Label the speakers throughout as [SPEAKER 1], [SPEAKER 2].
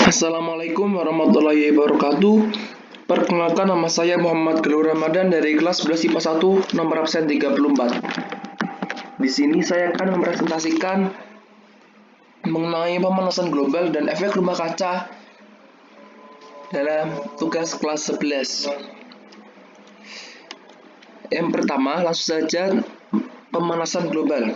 [SPEAKER 1] Assalamualaikum warahmatullahi wabarakatuh. Perkenalkan, nama saya Muhammad Gelur Ramadan dari kelas 11 IPA 1 nomor absen 34. Di sini saya akan mempresentasikan mengenai pemanasan global dan efek rumah kaca dalam tugas kelas 11. Yang pertama, langsung saja pemanasan global.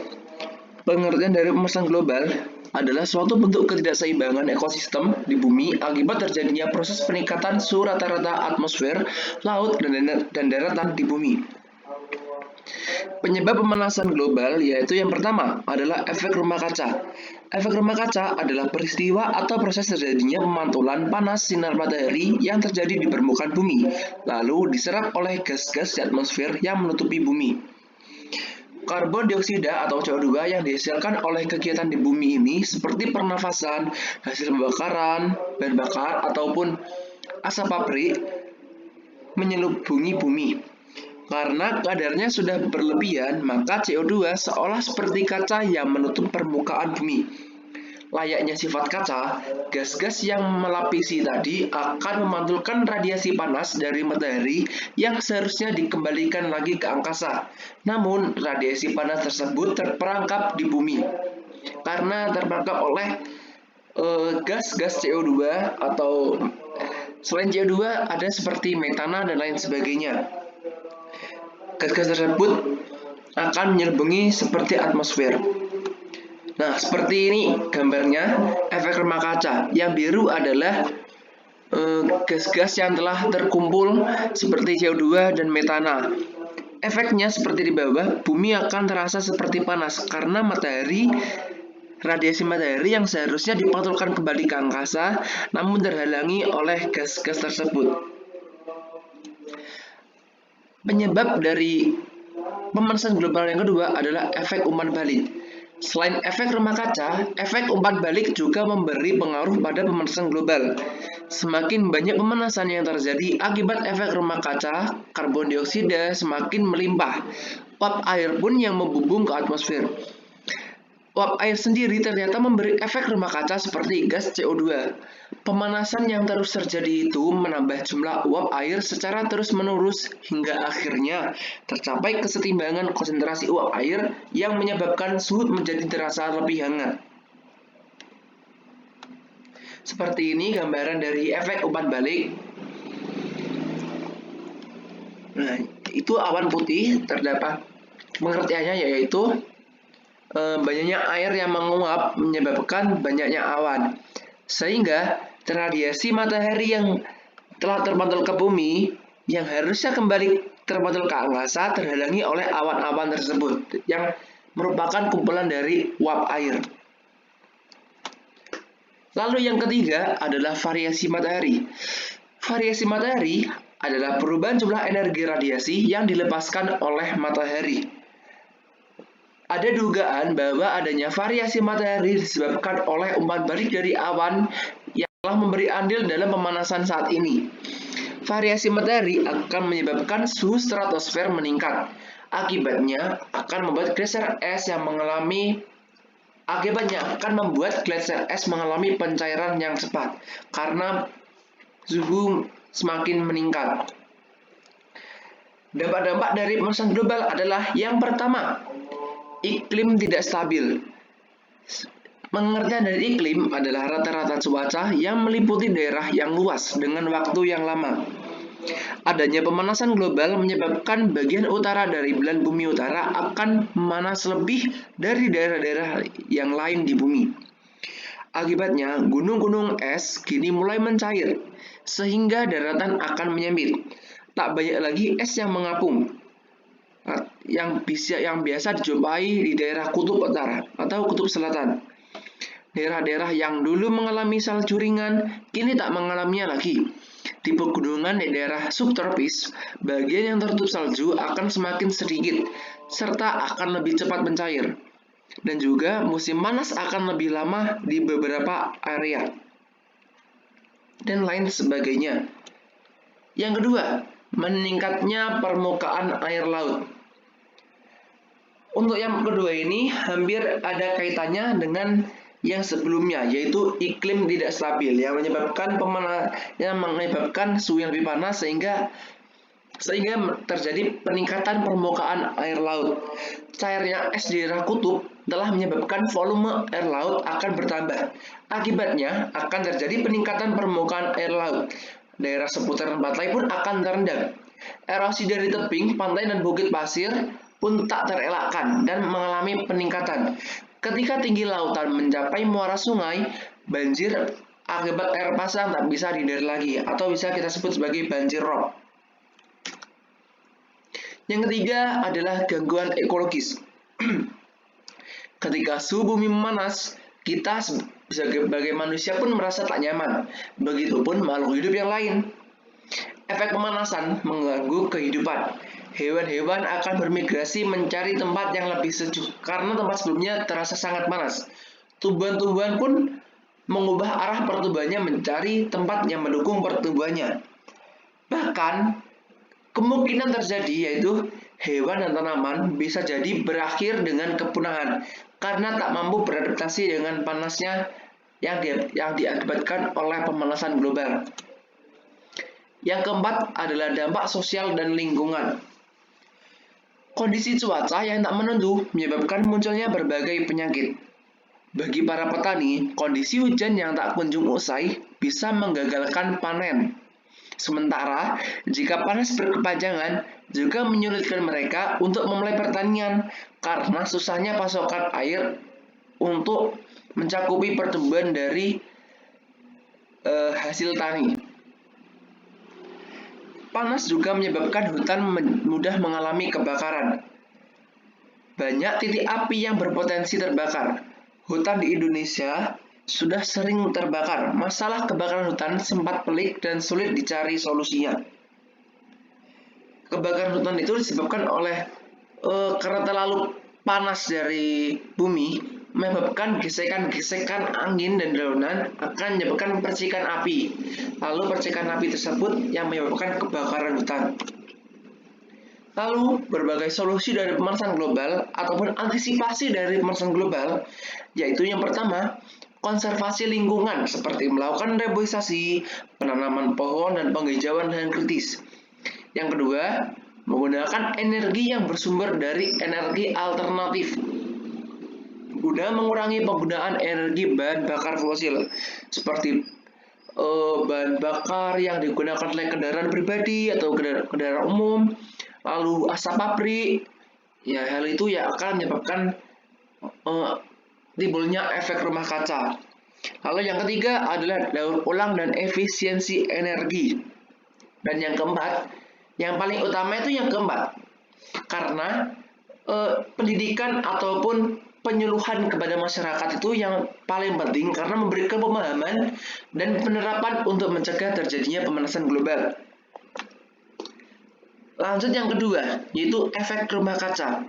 [SPEAKER 1] Pengertian dari pemanasan global adalah suatu bentuk ketidakseimbangan ekosistem di bumi akibat terjadinya proses peningkatan suhu rata-rata atmosfer, laut, dan daratan di bumi. Penyebab pemanasan global yaitu yang pertama adalah efek rumah kaca. Efek rumah kaca adalah peristiwa atau proses terjadinya pemantulan panas sinar matahari yang terjadi di permukaan bumi, lalu diserap oleh gas-gas di atmosfer yang menutupi bumi. Karbon dioksida atau CO2 yang dihasilkan oleh kegiatan di bumi ini seperti pernafasan, hasil pembakaran, bahan bakar, ataupun asap pabrik menyelubungi bumi. Karena kadarnya sudah berlebihan, maka CO2 seolah seperti kaca yang menutup permukaan bumi. Layaknya sifat kaca, gas-gas yang melapisi tadi akan memantulkan radiasi panas dari matahari yang seharusnya dikembalikan lagi ke angkasa. Namun, radiasi panas tersebut terperangkap di bumi. Karena terperangkap oleh gas-gas CO2 atau selain CO2 ada seperti metana dan lain sebagainya. Gas-gas tersebut akan menyelubungi seperti atmosfer. Nah, seperti ini gambarnya efek rumah kaca. Yang biru adalah gas-gas yang telah terkumpul seperti CO2 dan metana. Efeknya seperti di bawah, bumi akan terasa seperti panas karena radiasi matahari yang seharusnya dipantulkan kembali ke angkasa, namun terhalangi oleh gas-gas tersebut. Penyebab dari pemanasan global yang kedua adalah efek umpan balik. Selain efek rumah kaca, efek umpan balik juga memberi pengaruh pada pemanasan global. Semakin banyak pemanasan yang terjadi akibat efek rumah kaca, karbon dioksida semakin melimpah. Uap air pun yang membumbung ke atmosfer. Uap air sendiri ternyata memberi efek rumah kaca seperti gas CO2. Pemanasan yang terus terjadi itu menambah jumlah uap air secara terus-menerus hingga akhirnya tercapai kesetimbangan konsentrasi uap air yang menyebabkan suhu menjadi terasa lebih hangat. Seperti ini gambaran dari efek umpan balik. Nah, itu awan putih, terdapat pengertiannya yaitu banyaknya air yang menguap menyebabkan banyaknya awan, sehingga radiasi matahari yang telah terpantul ke bumi yang harusnya kembali terpantul ke angkasa terhalangi oleh awan-awan tersebut yang merupakan kumpulan dari uap air. Lalu yang ketiga adalah variasi matahari. Variasi matahari adalah perubahan jumlah energi radiasi yang dilepaskan oleh matahari. Ada dugaan bahwa adanya variasi matahari disebabkan oleh umpan balik dari awan yang telah memberi andil dalam pemanasan saat ini. Variasi matahari akan menyebabkan suhu stratosfer meningkat. Akibatnya akan membuat gletser es mengalami pencairan yang cepat karena suhu semakin meningkat. Dampak-dampak dari pemanasan global adalah yang pertama, iklim tidak stabil. Pengertian dari iklim adalah rata-rata cuaca yang meliputi daerah yang luas dengan waktu yang lama. Adanya pemanasan global menyebabkan bagian utara dari belahan bumi utara akan memanas lebih dari daerah-daerah yang lain di bumi. Akibatnya, gunung-gunung es kini mulai mencair, sehingga daratan akan menyempit. Tak banyak lagi es yang mengapung, yang biasa dijumpai di daerah kutub utara atau kutub selatan. Daerah-daerah yang dulu mengalami salju ringan kini tak mengalaminya lagi. Di pegunungan di daerah subtropis, bagian yang tertutup salju akan semakin sedikit serta akan lebih cepat mencair. Dan juga musim panas akan lebih lama di beberapa area dan lain sebagainya. Yang kedua, meningkatnya permukaan air laut. Untuk yang kedua ini hampir ada kaitannya dengan yang sebelumnya, yaitu iklim tidak stabil yang menyebabkan suhu yang lebih panas sehingga terjadi peningkatan permukaan air laut. Cairnya es di daerah kutub telah menyebabkan volume air laut akan bertambah. Akibatnya akan terjadi peningkatan permukaan air laut. Daerah seputar tempat lain pun akan terendam. Erosi dari tebing, pantai, dan bukit pasir pun tak terelakkan dan mengalami peningkatan. Ketika tinggi lautan mencapai muara sungai, banjir akibat air pasang tak bisa dihindari lagi atau bisa kita sebut sebagai banjir rob. Yang ketiga adalah gangguan ekologis. Ketika suhu bumi memanas, kita sebagai manusia pun merasa tak nyaman. Begitupun makhluk hidup yang lain. Efek pemanasan mengganggu kehidupan. Hewan-hewan akan bermigrasi mencari tempat yang lebih sejuk karena tempat sebelumnya terasa sangat panas. Tumbuhan-tumbuhan pun mengubah arah pertumbuhannya mencari tempat yang mendukung pertumbuhannya. Bahkan kemungkinan terjadi yaitu hewan dan tanaman bisa jadi berakhir dengan kepunahan karena tak mampu beradaptasi dengan panasnya yang diakibatkan oleh pemanasan global. Yang keempat adalah dampak sosial dan lingkungan. Kondisi cuaca yang tak menentu menyebabkan munculnya berbagai penyakit. Bagi para petani, kondisi hujan yang tak kunjung usai bisa menggagalkan panen. Sementara, jika panas berkepanjangan, juga menyulitkan mereka untuk memulai pertanian karena susahnya pasokan air untuk mencakupi pertumbuhan dari hasil tani. Panas juga menyebabkan hutan mudah mengalami kebakaran. Banyak titik api yang berpotensi terbakar. Hutan di Indonesia sudah sering terbakar. Masalah kebakaran hutan sempat pelik dan sulit dicari solusinya. Kebakaran hutan itu disebabkan oleh karena terlalu panas dari bumi, menyebabkan gesekan-gesekan angin dan dedaunan akan menyebabkan percikan api. Lalu percikan api tersebut yang menyebabkan kebakaran hutan. Lalu berbagai solusi dari pemanasan global ataupun antisipasi dari pemanasan global, yaitu yang pertama, konservasi lingkungan seperti melakukan reboisasi, penanaman pohon, dan penghijauan lahan kritis. Yang kedua, menggunakan energi yang bersumber dari energi alternatif guna mengurangi penggunaan energi bahan bakar fosil seperti bahan bakar yang digunakan oleh kendaraan pribadi atau kendaraan umum, lalu asap pabrik. Ya, hal itu ya akan menyebabkan timbulnya efek rumah kaca. Lalu yang ketiga adalah daur ulang dan efisiensi energi. Dan yang keempat, yang paling utama itu yang keempat, karena pendidikan ataupun penyuluhan kepada masyarakat itu yang paling penting karena memberikan pemahaman dan penerapan untuk mencegah terjadinya pemanasan global. Lanjut yang kedua, yaitu efek rumah kaca.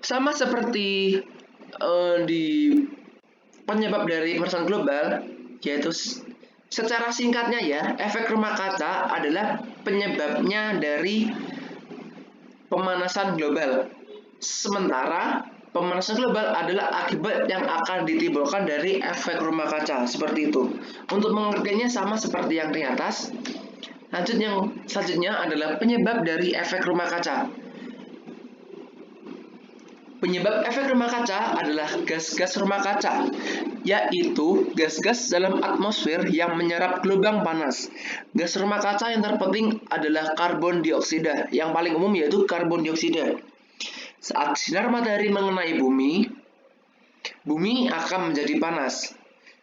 [SPEAKER 1] Sama seperti di penyebab dari pemanasan global, yaitu secara singkatnya ya, efek rumah kaca adalah penyebabnya dari pemanasan global. Sementara pemanasan global adalah akibat yang akan ditimbulkan dari efek rumah kaca, seperti itu. Untuk mengertinya sama seperti yang di atas. Lanjut yang selanjutnya adalah penyebab dari efek rumah kaca. Penyebab efek rumah kaca adalah gas-gas rumah kaca, yaitu gas-gas dalam atmosfer yang menyerap gelombang panas. Gas rumah kaca yang terpenting adalah karbon dioksida, yang paling umum yaitu karbon dioksida. Saat sinar matahari mengenai bumi akan menjadi panas,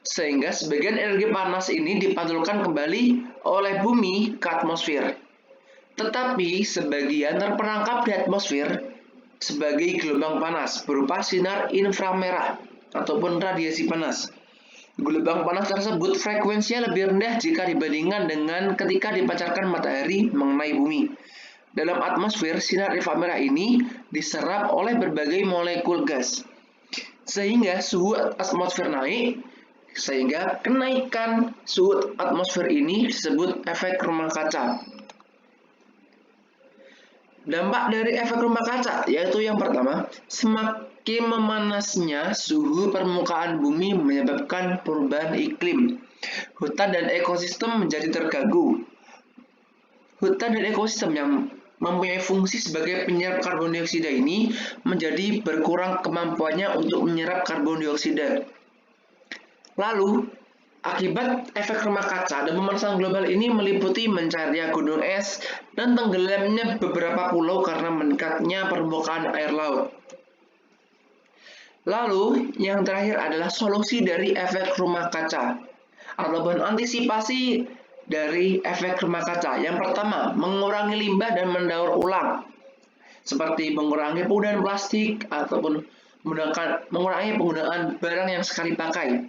[SPEAKER 1] sehingga sebagian energi panas ini dipantulkan kembali oleh bumi ke atmosfer. Tetapi sebagian terperangkap di atmosfer sebagai gelombang panas berupa sinar inframerah ataupun radiasi panas. Gelombang panas tersebut frekuensinya lebih rendah jika dibandingkan dengan ketika dipancarkan matahari mengenai bumi. Dalam atmosfer, sinar inframerah ini diserap oleh berbagai molekul gas, sehingga suhu atmosfer naik, sehingga kenaikan suhu atmosfer ini disebut efek rumah kaca. Dampak dari efek rumah kaca yaitu yang pertama, Semakin memanasnya suhu permukaan bumi menyebabkan perubahan iklim. Hutan dan ekosistem menjadi terganggu. Hutan dan ekosistem yang mempunyai fungsi sebagai penyerap karbon dioksida ini menjadi berkurang kemampuannya untuk menyerap karbon dioksida. Lalu, akibat efek rumah kaca dan pemanasan global ini meliputi mencairnya gunung es dan tenggelamnya beberapa pulau karena meningkatnya permukaan air laut. Lalu, yang terakhir adalah solusi dari efek rumah kaca ataupun antisipasi dari efek rumah kaca. Yang pertama, mengurangi limbah dan mendaur ulang, seperti mengurangi penggunaan plastik ataupun mengurangi penggunaan barang yang sekali pakai.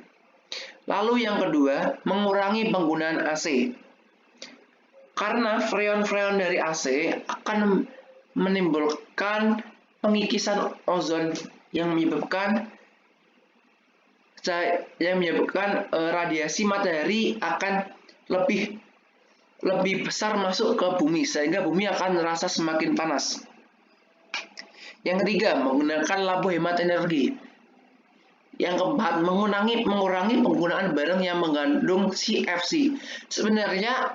[SPEAKER 1] Lalu yang kedua, mengurangi penggunaan AC. Karena freon-freon dari AC akan menimbulkan pengikisan ozon yang menyebabkan radiasi matahari akan lebih besar masuk ke bumi, sehingga bumi akan merasa semakin panas. Yang ketiga, menggunakan lampu hemat energi. Yang keempat, mengurangi penggunaan barang yang mengandung CFC. Sebenarnya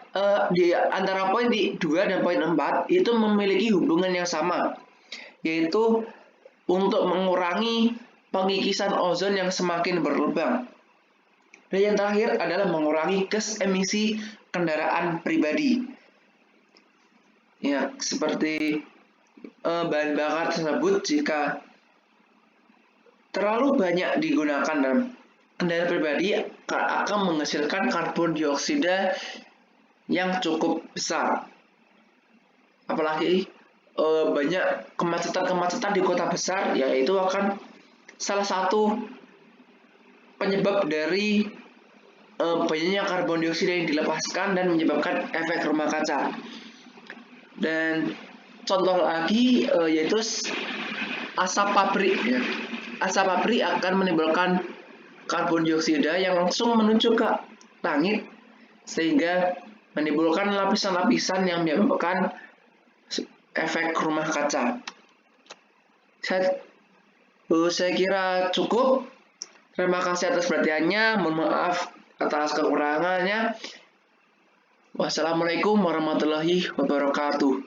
[SPEAKER 1] di antara poin 2 dan poin 4 itu memiliki hubungan yang sama, yaitu untuk mengurangi pengikisan ozon yang semakin berlubang. Dan yang terakhir adalah mengurangi gas emisi kendaraan pribadi. Ya, seperti bahan bakar tersebut jika terlalu banyak digunakan dalam kendaraan pribadi akan menghasilkan karbon dioksida yang cukup besar. Apalagi banyak kemacetan di kota besar, yaitu akan salah satu penyebab dari banyaknya karbon dioksida yang dilepaskan dan menyebabkan efek rumah kaca. Dan contoh lagi yaitu asap pabrik. Ya. Asap pabrik akan menimbulkan karbon dioksida yang langsung menuju ke langit, sehingga menimbulkan lapisan-lapisan yang menyebabkan efek rumah kaca. Saya kira cukup. Terima kasih atas perhatiannya. Mohon maaf atas kekurangannya. Wassalamualaikum warahmatullahi wabarakatuh.